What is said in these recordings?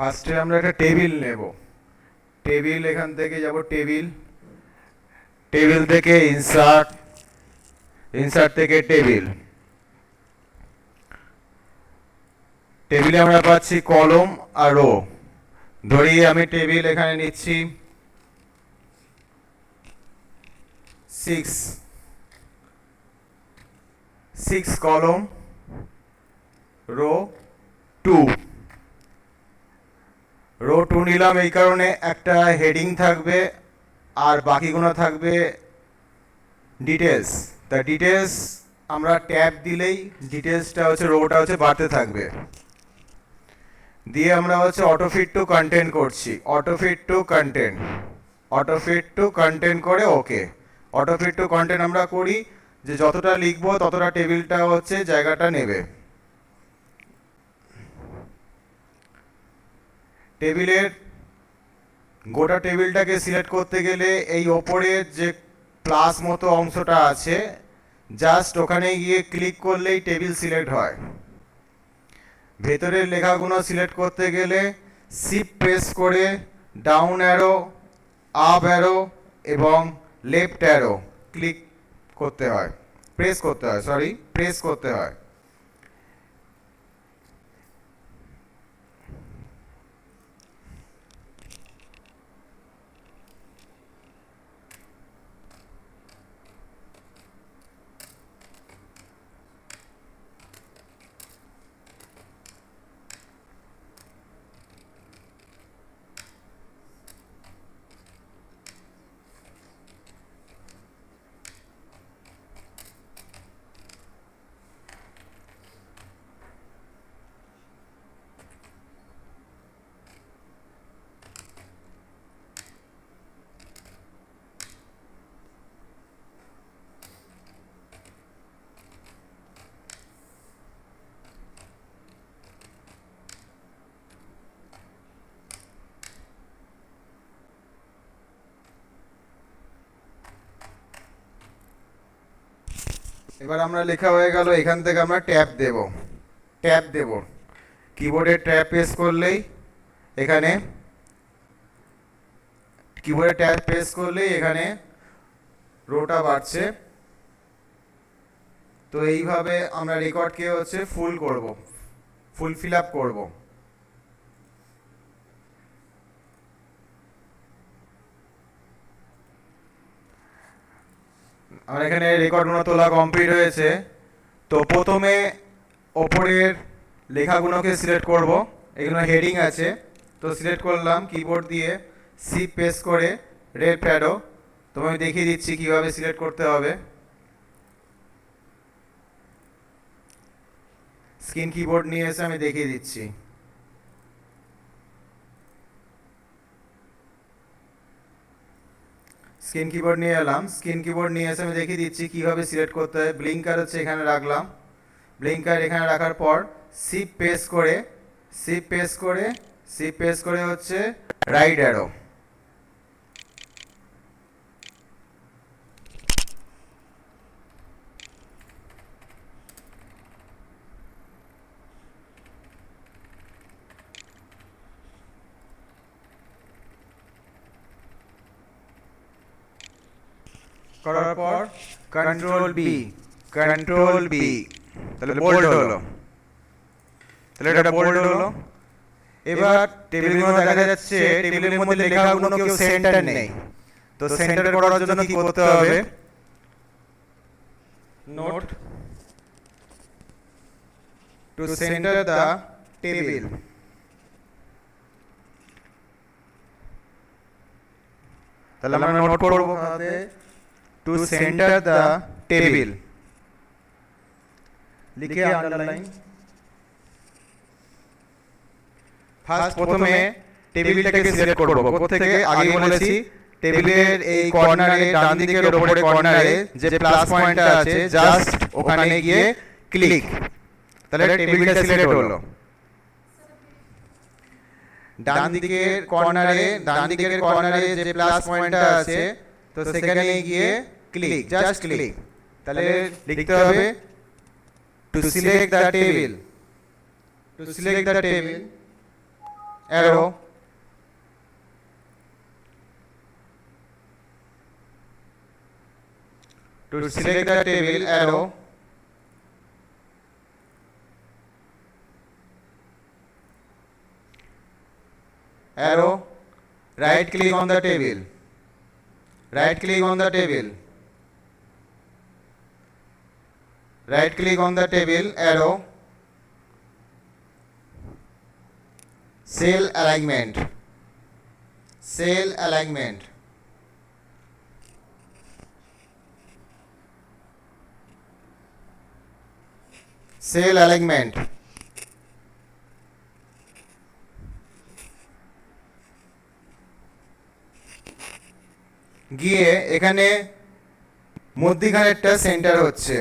ফার্স্টে আমরা একটা টেবিল নেব। টেবিল এখান থেকে যাব টেবিল, টেবিল থেকে ইনসার্ট, ইনসার্ট থেকে টেবিল। টেবিলে আমরা পাচ্ছি কলম আর রো। ধরি আমি টেবিল এখানে নিচ্ছি 6 কলম, রো 2। রো 2 নিলাম এই কারণে একটা হেডিং থাকবে আর বাকিগুলো থাকবে ডিটেলস। তা ডিটেলস আমরা ট্যাব দিলেই ডিটেলসটা হচ্ছে রোটা হচ্ছে বাড়তে থাকবে। দিয়ে আমরা হচ্ছে অটোফিট টু কন্টেন্ট করছি, autofit to content, autofit to content করে ওকে। অটোফিট টু কন্টেন্ট আমরা করি যে যতটা লিখবো ততটা টেবিলটা হচ্ছে জায়গাটা নেবে। টেবিলের গোটা টেবিলটাকে সিলেক্ট করতে গেলে এই ওপরের যে প্লাস মতো অংশটা আছে জাস্ট ওখানে গিয়ে ক্লিক করলেই টেবিল সিলেক্ট হয়। ভেতরের লেখাগুলো সিলেক্ট করতে গেলে শিফট প্রেস করে ডাউন অ্যারো, আপ অ্যারো এবং লেফট অ্যারো ক্লিক করতে হয়, প্রেস করতে হয়, প্রেস করতে হয়। এবার আমরা লেখা হয়ে গেল, এখান থেকে আমরা ট্যাব দেব, ট্যাব দেব। কিবোর্ডে ট্যাব প্রেস করলেই এখানে, কিবোর্ডে ট্যাব প্রেস করলেই এখানে রোটা বাড়ছে। তো এইভাবে আমরা রেকর্ডকে হচ্ছে ফুল করব, ফুল ফিল আপ করব। আমার এখানে রেকর্ডগুলো তোলা কমপ্লিট হয়েছে। তো প্রথমে ওপরের লেখাগুলোকে সিলেক্ট করব, এগুলো হেডিং আছে। তো সিলেক্ট করলাম কিবোর্ড দিয়ে শিফট প্রেস করে লেফট অ্যারো। তো আমি দেখিয়ে দিচ্ছি কিভাবে সিলেক্ট করতে হবে। স্ক্রিন কিবোর্ড নিয়ে এসে আমি দেখিয়ে দিচ্ছি। স্ক্রিন কিবোর্ড নিয়ে এলাম, স্ক্রিন কিবোর্ড নিয়ে এসে আমি দেখিয়ে দিচ্ছি কিভাবে সিলেক্ট করতে হয়। ব্লিঙ্কার হচ্ছে এখানে রাখলাম, ব্লিঙ্কার এখানে রাখার পর শিফট প্রেস করে, শিফট প্রেস করে, শিফট প্রেস করে হচ্ছে রাইট অ্যারো। করার পর কন্ট্রোল বি, কন্ট্রোল বি, তাহলে বোল্ড হলো, তাহলে এটা বোল্ড হলো। এবার টেবিলগুলো দেখা যাচ্ছে, টেবিলের মধ্যে লেখাগুলো কেউ সেন্টার নেই। তো সেন্টার করার জন্য কি করতে হবে? Note to center the table. তাহলে আমরা নোট করব টু সেন্টার দ্য টেবিল লিখে আন্ডারলাইন। ফার্স্ট প্রথমে টেবিলটাকে সিলেক্ট করব। কোত্থেকে? আগে বলেছি টেবিলের এই কর্নারে ডান দিকের উপরে কর্নারে যে প্লাস পয়েন্টটা আছে জাস্ট ওখানে গিয়ে ক্লিক, তাহলে টেবিলটা সিলেক্ট হলো। ডান দিকের কর্নারে যে প্লাস পয়েন্টটা আছে তো সেখানে গিয়ে ক্লিক, জাস্ট ক্লিক। তাহলে লিখতে হবে to select the table, to select the table arrow, to select the table, arrow, arrow, right click on the table, right click on the table, right click on the table, arrow, cell alignment, cell alignment, cell alignment, গিয়ে এখানে মধ্যিখানেরটা centre হচ্ছে,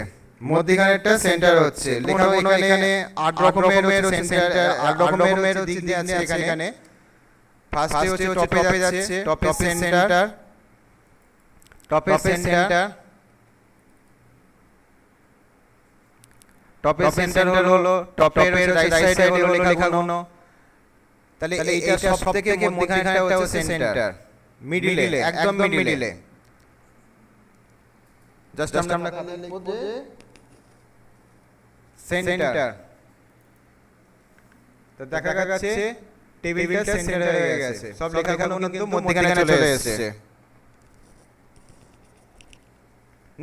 মধ্যিখানেরটা centre হচ্ছে, লেখা এখানে 8 রকমের centre, 8 রকমের দিক দিয়ে আছে এখানে। ফার্স্টে হচ্ছে টপে যাচ্ছে, টপের সেন্টার, টপের সেন্টার, টপের সেন্টার হলো টপের রাইট সাইডে হলো লেখাগুলো। তাহলে এইটা সবথেকে মধ্যিখানেরটা হচ্ছে সেন্টার, মিডিলে, একদম মিডিলে। জাস্ট আমরা খালি লিখব যে সেন্টার। তো দেখা যাচ্ছে টেবিলটা সেন্টার হয়ে গেছে, সব লেখাগুলো কিন্তু মধ্যিখানে চলে এসেছে।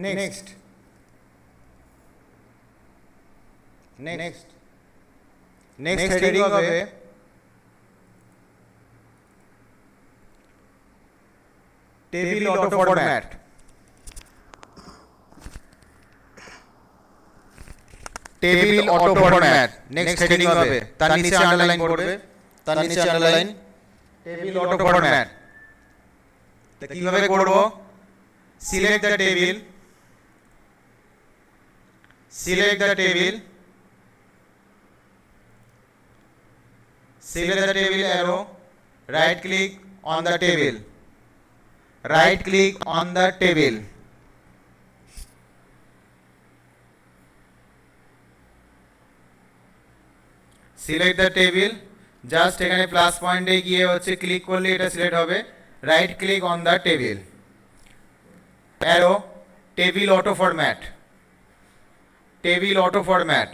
নেক্সট নেক্সট নেক্সট হেডিং হবে table auto format. Table auto format next heading হবে, তার নিচে আন্ডারলাইন করবে, তার নিচে আন্ডারলাইন টেবিল অটো ফরম্যাট। তো কিভাবে করব? Select the table, select the table, select the table arrow, right click on the table, right click on the table, select the table, just এখানে প্লাস পয়েন্টে গিয়ে হচ্ছে ক্লিক করলে এটা সিলেক্ট হবে, right click on the table, arrow, table auto format, table auto format,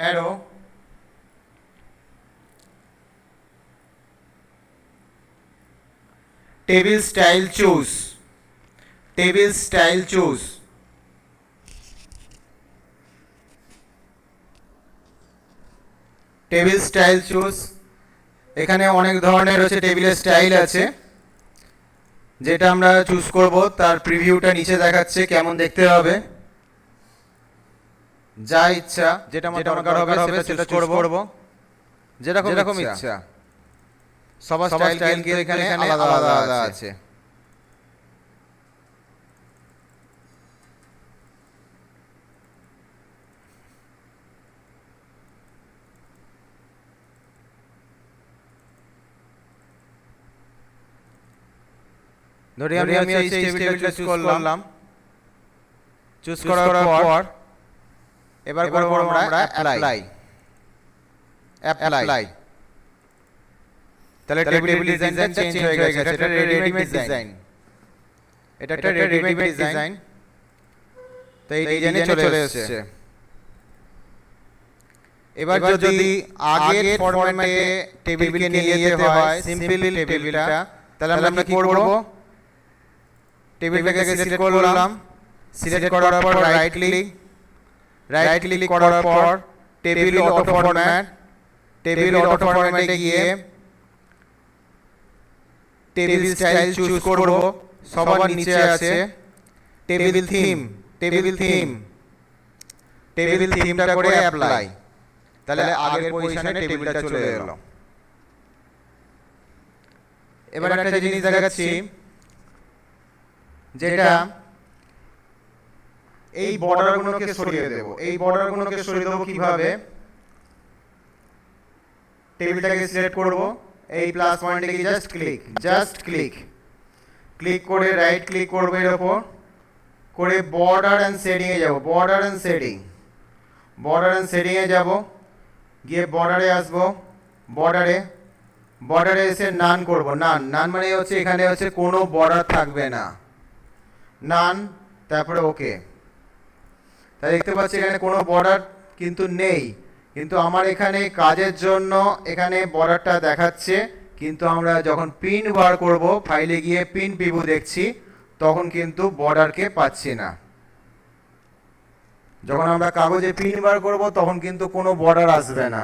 arrow, table style choose, table style choose, table style choose. এখানে অনেক ধরনের হচ্ছে টেবিলের স্টাইল আছে, যেটা আমরা চুজ করব তার প্রিভিউটা নিচে দেখাচ্ছে, কেমন দেখতে হবে, যা ইচ্ছা যেটা আমার দরকার হবে সেটা চুজ করব, যেরকম ইচ্ছা। সবার স্টাইল কিন্তু এখানে আলাদা আলাদা আছে। ধরি আমি এই টেবিলটা চুজ করলাম, চুজ করার পর এবার করব আমরা অ্যাপ্লাই, অ্যাপ্লাই। তাহলে টেবিল ডিজাইনটা চেঞ্জ হয়ে গেছে, এটা রেডিমেড ডিজাইন, এটা একটা রেডিমেড ডিজাইন। তো এই ডিজাইনে চলে এসেছে। এবার যদি আগের ফরম্যাটে টেবিলকে নিয়ে যেতে হয়, সিম্পল টেবিলটা, তাহলে আমরা কি করব? টেবিলটাকে সিলেক্ট করলাম, সিলেক্ট করার পর রাইট ক্লিক করার পর table auto format, table auto ফরম্যাটে গিয়ে টেবিল স্টাইল চুজ করব। সবার নিচে আছে table theme, table theme, table থিমটা করে অ্যাপ্লাই। তাহলে আগের পজিশনে টেবিলটা চলে এলো। এবার একটা জিনিস দেখাচ্ছি, যেটা এই বর্ডারগুলোকে সরিয়ে দেব। এই বর্ডারগুলোকে সরিয়ে দেব কিভাবে? টেবিলটাকে সিলেক্ট করব, এই প্লাস পয়েন্টে গিয়ে জাস্ট ক্লিক করে রাইট ক্লিক করব এর উপর, করে বর্ডার এন্ড শেডিং এ যাব। Border and shading, border and সেটিংয়ে যাব, গিয়ে বর্ডারে আসবো, বর্ডারে এসে নান করব। নান মানে হচ্ছে এখানে হচ্ছে কোনো বর্ডার থাকবে না, নান, তারপরে ওকে। তাই দেখতে পাচ্ছি এখানে কোনো বর্ডার কিন্তু নেই, কিন্তু আমার এখানে কাজের জন্য এখানে বর্ডারটা দেখাচ্ছে, কিন্তু আমরা যখন প্রিন্ট বার করব, ফাইলে গিয়ে প্রিন্ট প্রিভিউ দেখছি, তখন কিন্তু বর্ডারকে পাচ্ছি না। যখন আমরা কাগজে প্রিন্ট বার করব তখন কিন্তু কোনো বর্ডার আসবে না,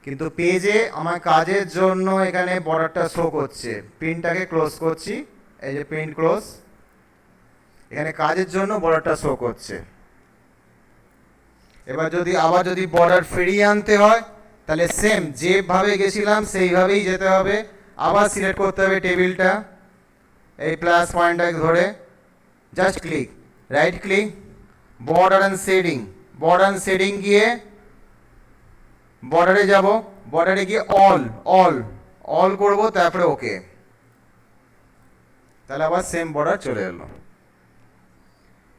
কিন্তু পেজে আমার কাজের জন্য এখানে বর্ডারটা শো করছে। প্রিন্টটাকে ক্লোজ করছি, এই যে প্রিন্ট ক্লোজ, এখানে কাজের জন্য বর্ডারটা শো করছে। এবার আবার যদি বর্ডার ফিরিয়ে আনতে হয়, তাহলে সেম যেভাবে গেছিলাম সেইভাবেই যেতে হবে। আবার সিলেক্ট করতে হবে টেবিলটা, এই প্লাস পয়েন্টটাকে ধরে just click, right click, border and shading গিয়ে বর্ডারে যাব, বর্ডারে গিয়ে অল করব, তারপরে ওকে। তাহলে আবার সেম বর্ডার চলে এলো।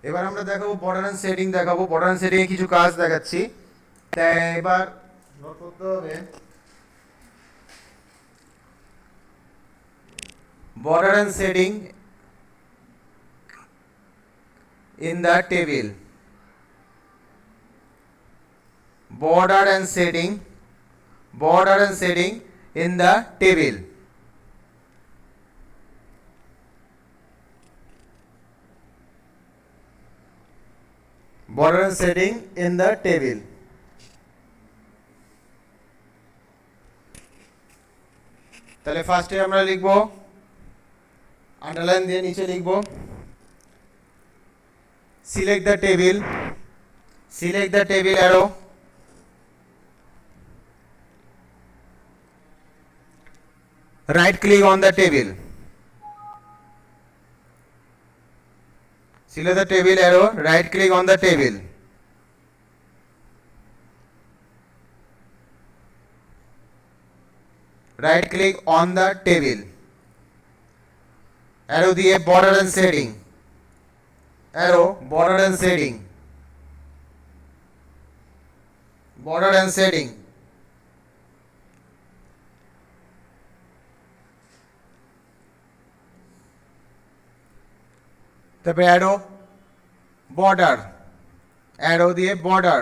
এবার আমরা দেখাবো বর্ডার অ্যান্ড শেডিং দেখাবো। বর্ডার অ্যান্ড শেডিং এ কিছু কাজ দেখাচ্ছি, তাই এবার নোট করতে হবে border and shading in the table, border and shading in the table, border and shading in the table। তাহলে ফার্স্টে আমরা লিখব, আন্ডারলাইন দিয়ে নিচে লিখব, select the table arrow, right click on the table, select the table arrow, right click on the table, right click on the table, arrow দিয়ে border and shading, arrow border and shading, border and shading, তারপরে arrow দিয়ে border,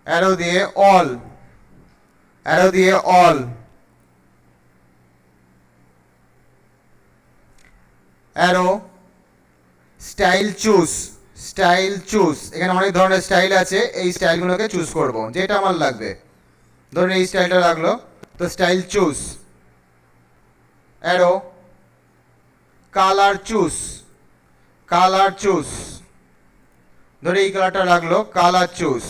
arrow দিয়ে all, arrow style choose, এখানে অনেক ধরনের style আছে, এই স্টাইলগুলোকে choose করব, যেটা আমার লাগবে। ধরুন এই স্টাইলটা লাগলো, তো style choose, arrow colour choose, ধরে এই কালারটা লাগলো, কালার চুজ,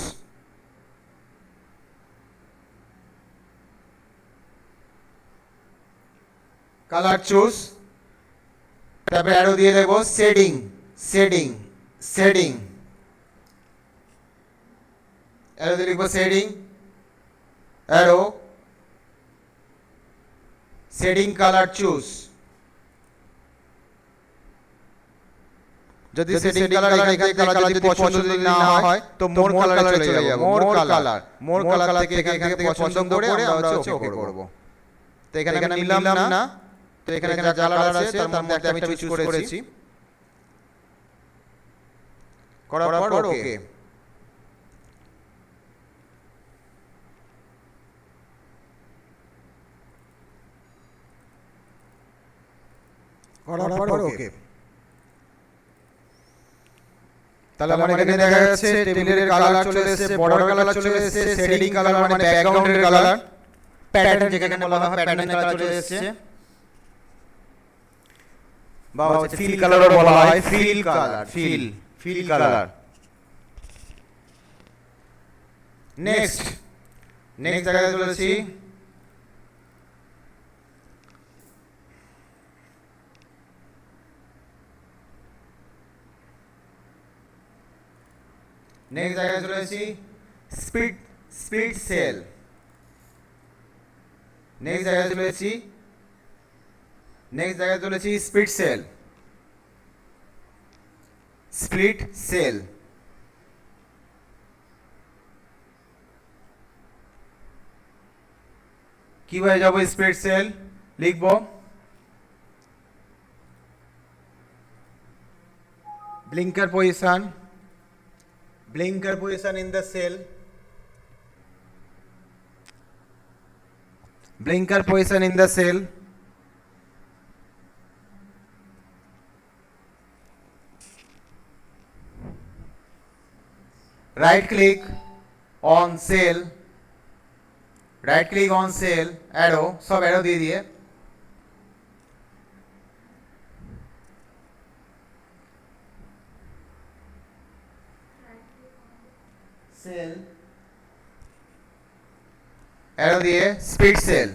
তারপরে অ্যারো দিয়ে দেবো শেডিং, অ্যারো দিয়ে লিখবো অ্যারো শেডিং কালার চুজ। যদি শেডিং কালার যদি পছন্দ না হয় তো মোর কালারে চলে যাব, মোর কালার থেকে এখান থেকে পছন্দ করে আমরা হচ্ছে ওকে করব। তো এখানে নিলাম না, তো এখানে যা কালার আছে তার মধ্যে আমি চুজ করেছি, করার পর ওকে। তাহলে আমার এখানে দেখা যাচ্ছে টেবিলের কালার চলে এসেছে, বর্ডার কালার চলে এসেছে, শেডিং কালার মানে ব্যাকগ্রাউন্ডের কালার, প্যাটার্ন যেখানে বলা হয় প্যাটার্ন কালার চলে এসেছে, বা হচ্ছে ফিল কালারও বলা হয়, ফিল কালার। নেক্সট জায়গায় চলেছি, স্পিড সেল, নেক্সট জায়গায় চলেছি স্পিড সেল। Split cell. কিভাবে যাব স্প্লিট সেল? লিখব blinker position in the cell, blinker position in the cell, right click on cell, right click on cell, arrow, সব arrow দিয়ে দিয়ে সেল, arrow দিয়ে split cell,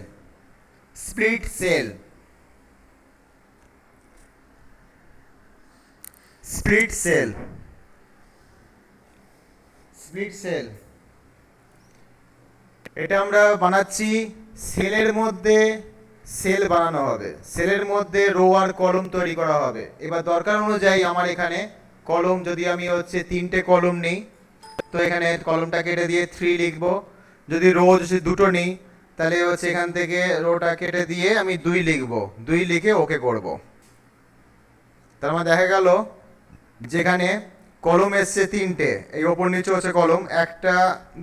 split cell, split cell, split cell. এটা আমরা বানাচ্ছি সেলের মধ্যে, সেল বানানো হবে, সেলের মধ্যে রো আর কলম তৈরি করা হবে। এবার দরকার অনুযায়ী আমার এখানে কলম, যদি আমি হচ্ছে 3টে কলম নিই তো এখানে কলমটা কেটে দিয়ে 3 লিখব। যদি রো যদি 2টো নিই তাহলে হচ্ছে এখান থেকে রোটা কেটে দিয়ে আমি 2 লিখব, 2 লিখে ওকে করব। তার মানে দেখা গেল যেখানে কলম এসছে 3টে, এই ওপর নিচে হচ্ছে কলম 1টা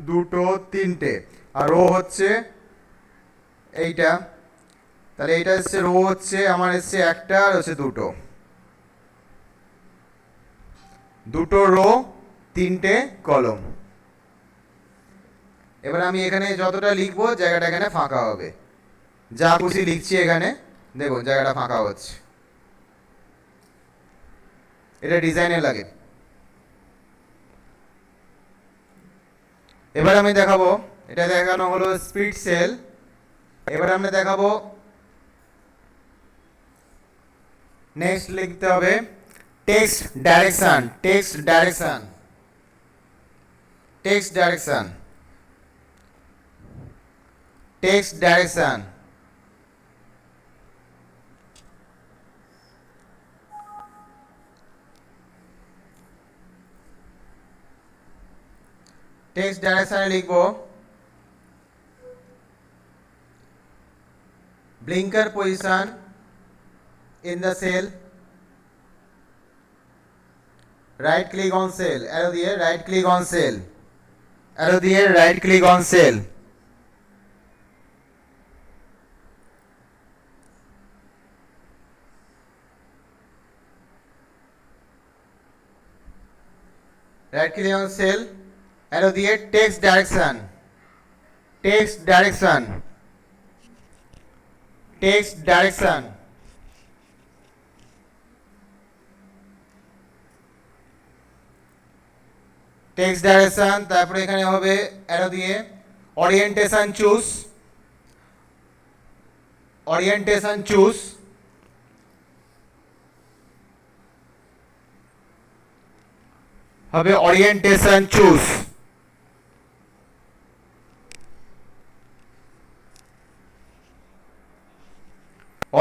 2টো 3টে, আর রো হচ্ছে এইটা, তাহলে এইটা হচ্ছে রো, হচ্ছে আমার এসছে 1টা আর হচ্ছে 2টো, 2টো রো 3টে কলম। এবার আমি এখানে যতটা লিখবো জায়গাটা এখানে ফাঁকা হবে, যা খুশি লিখছি এখানে, দেখুন জায়গাটা ফাঁকা হচ্ছে। এটা ডিজাইনে লাগে। এবার আমি দেখাবো, এটা দেখানো হলো স্প্লিট সেল। এবার আমরা দেখাবো নেক্সট লিখতে হবে text direction, text direction, text direction, text direction. Text ডাইরেকশনে লিখব blinker position in the cell, right click on cell, arrow দিয়ে right click on cell, arrow দিয়ে right click on cell, right click on cell, arrow দিয়ে text direction, text direction, text direction, text direction। তারপরে এখানে হবে arrow দিয়ে orientation choose, orientation choose, হবে orientation choose,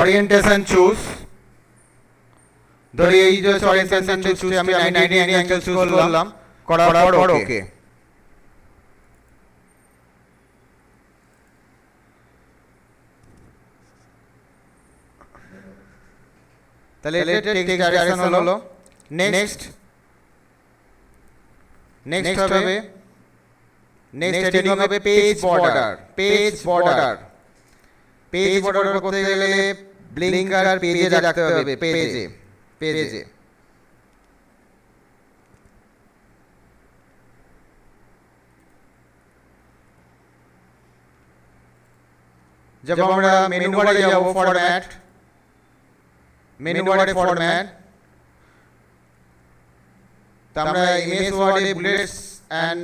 orientation choose। ধরে এই যে orientation choose আমি 90 অ্যাঙ্গেল চুজ করলাম, করার পর ওকে। তাহলে এটা টেক্সট ডাইরেকশন হলো। নেক্সট নেক্সট হবে নেক্সট হেডিং হবে page border, page border. Page border করতে গেলে ব্লিঙ্কার পেজে রাখতে হবে, পেজে, পেজে। जब আমরা মেনু বারে যাব ফরম্যাট, মেনু বারে ফরম্যাট, তো আমরা এমএস ওয়ার্ডে বুলেটস এন্ড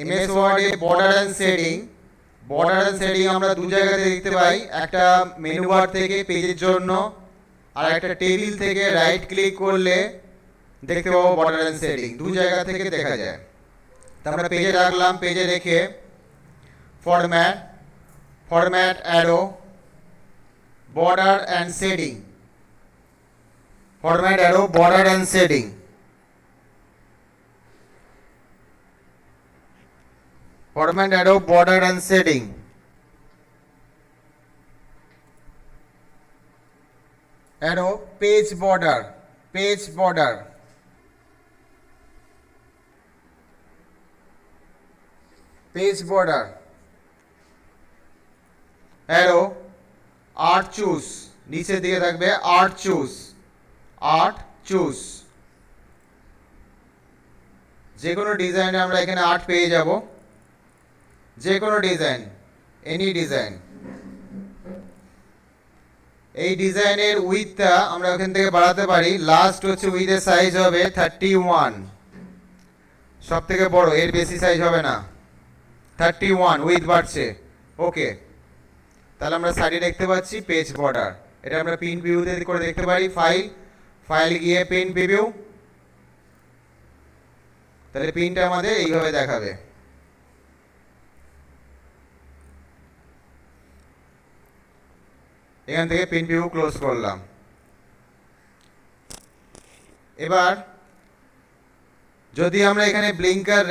এমএস ওয়ার্ডে border and shading, border and shading আমরা দু জায়গাতে দেখতে পাই, একটা মেনু বার থেকে পেজের জন্য আর একটা টেবিল থেকে রাইট ক্লিক করলে দেখতে পাবো বর্ডার এন্ড শেডিং, দু জায়গা থেকে দেখা যায়। তো আমরা পেজে রাখলাম, পেজে রেখে format, format arrow, border and shading, format arrow border and shading. Format arrow border and shading. Arrow page border, page border. Page border. Arrow art choose, নিচের দিকে থাকবে art choose, art choose. যে কোনো ডিজাইনে আমরা এখানে আর্ট পেয়ে যাব, যে কোনো ডিজাইন, এনি ডিজাইন। এই ডিজাইনের উইথটা আমরা ওখান থেকে বাড়াতে পারি। লাস্ট হচ্ছে উইথের সাইজ হবে 31, সব থেকে বড়, এর বেশি সাইজ হবে না। 31 উইথ বাড়ছে। ওকে, তাহলে আমরা সাইডে দেখতে পাচ্ছি পেজ বর্ডার। এটা আমরা প্রিন্ট ভিউতে করে দেখতে পারি। ফাইল গিয়ে প্রিন্ট প্রিভিউ, তাহলে প্রিন্টটা আমাদের এইভাবে দেখাবে। এখান থেকে প্রিন্ট ভিউ ক্লোজ করলাম। এবার যদি আমরা এখানে ব্লিঙ্কার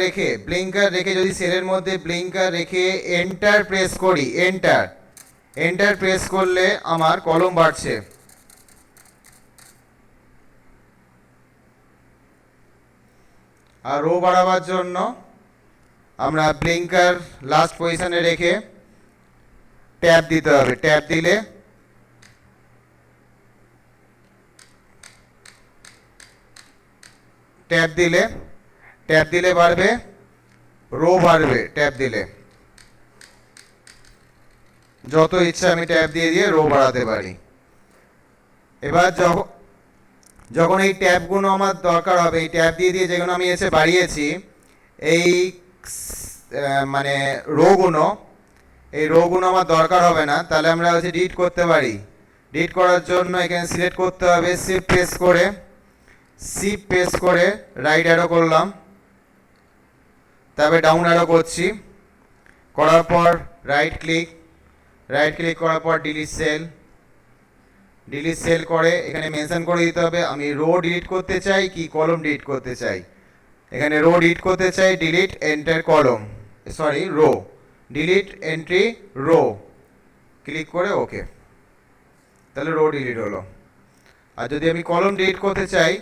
রেখে যদি সেলের মধ্যে ব্লিঙ্কার রেখে এন্টার প্রেস করি, এন্টার প্রেস করলে আমার কলম বাড়ছে। আর রো বাড়াবার জন্য আমরা ব্লিঙ্কার লাস্ট পজিশনে রেখে ট্যাব দিতে হবে। ট্যাব দিলে বাড়বে, রো বাড়বে। ট্যাব দিলে যত ইচ্ছা আমি ট্যাব দিয়ে রো বাড়াতে পারি। এবার যখন এই ট্যাবগুলো আমার দরকার হবে, এই ট্যাব দিয়ে যেগুলো আমি এসে বাড়িয়েছি, এই মানে রোগুলো আমার দরকার হবে না, তাহলে আমরা হচ্ছে ডিলিট করতে পারি। ডিলিট করার জন্য এখানে সিলেক্ট করতে হবে, শিফট প্রেস করে রাইট অ্যারো করলাম, তারপরে ডাউন অ্যারো করছি, করার পর রাইট ক্লিক করার পর ডিলিট সেল করে এখানে মেনশন করে দিতে হবে আমি রো ডিলিট করতে চাই কি কলম ডিলিট করতে চাই। এখানে রো ডিলিট করতে চাই, delete enter column, sorry row, delete entry row, click করে ওকে, তাহলে রো ডিলিট হলো। আর যদি আমি কলম ডিলিট করতে চাই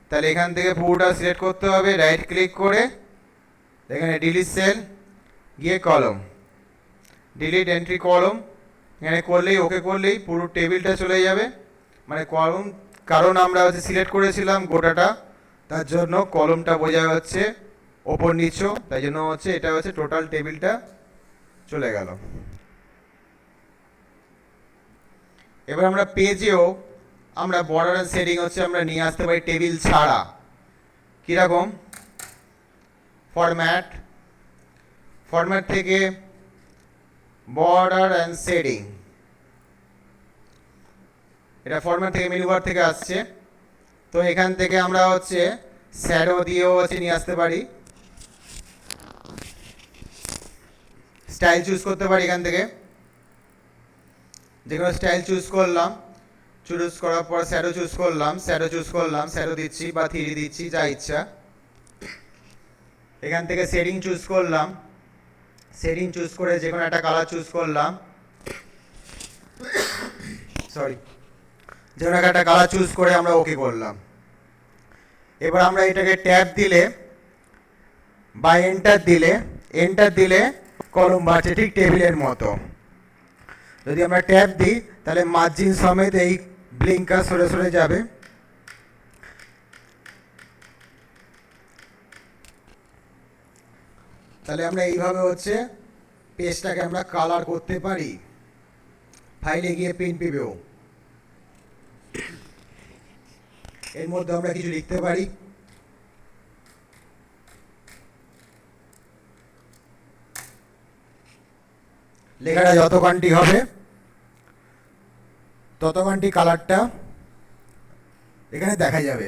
তাহলে এখান থেকে পুরোটা সিলেক্ট করতে হবে, রাইট ক্লিক করে এখানে ডিলিট সেল গিয়ে কলম, ডিলিট এন্ট্রি কলম, এখানে করলেই ওকে করলেই পুরো টেবিলটা চলে যাবে। মানে কলম, কারণ আমরা হচ্ছে সিলেক্ট করেছিলাম গোটাটা, তার জন্য কলমটা বোঝা যাচ্ছে ওপর নিচু, তাই জন্য হচ্ছে এটা হচ্ছে টোটাল টেবিলটা চলে গেল। এবার আমরা পেজেও আমরা বর্ডার এন্ড শেডিং হচ্ছে আমরা নিয়ে আসতে পারি টেবিল ছাড়া। কীরকম? ফরম্যাট থেকে বর্ডার অ্যান্ড শেডিং, এটা ফরম্যাট থেকে মেনু বার থেকে আসছে। তো এখান থেকে আমরা হচ্ছে শ্যাডো দিয়েও হচ্ছে নিয়ে আসতে পারি, স্টাইল চুজ করতে পারি। এখান থেকে যে কোনো স্টাইল চুজ করলাম, চুজ করার পর শ্যাডো চুজ করলাম, শ্যাডো দিচ্ছি বা 3D দিচ্ছি, যা ইচ্ছা। এখান থেকে শেডিং চুজ করলাম, শেডিং চুজ করে যে কোনো একটা কালার চুজ করলাম, যে কোনো একটা কালার চুজ করে আমরা ওকে করলাম। এবার আমরা এটাকে ট্যাব দিলে বা এন্টার দিলে কলম বাড়ছে ঠিক টেবিলের মতো। যদি আমরা ট্যাব দিই তাহলে মার্জিন সমেত এই ব্লিঙ্কার সরে সরে যাবে। তাহলে আমরা এইভাবে হচ্ছে পেজটাকে আমরা কালার করতে পারি। ফাইলে গিয়ে প্রিন্ট প্রিভিউ, এর মধ্যে আমরা কিছু লিখতে পারি। লেখাটা যতখানটি হবে ততখানটি কালারটা এখানে দেখা যাবে।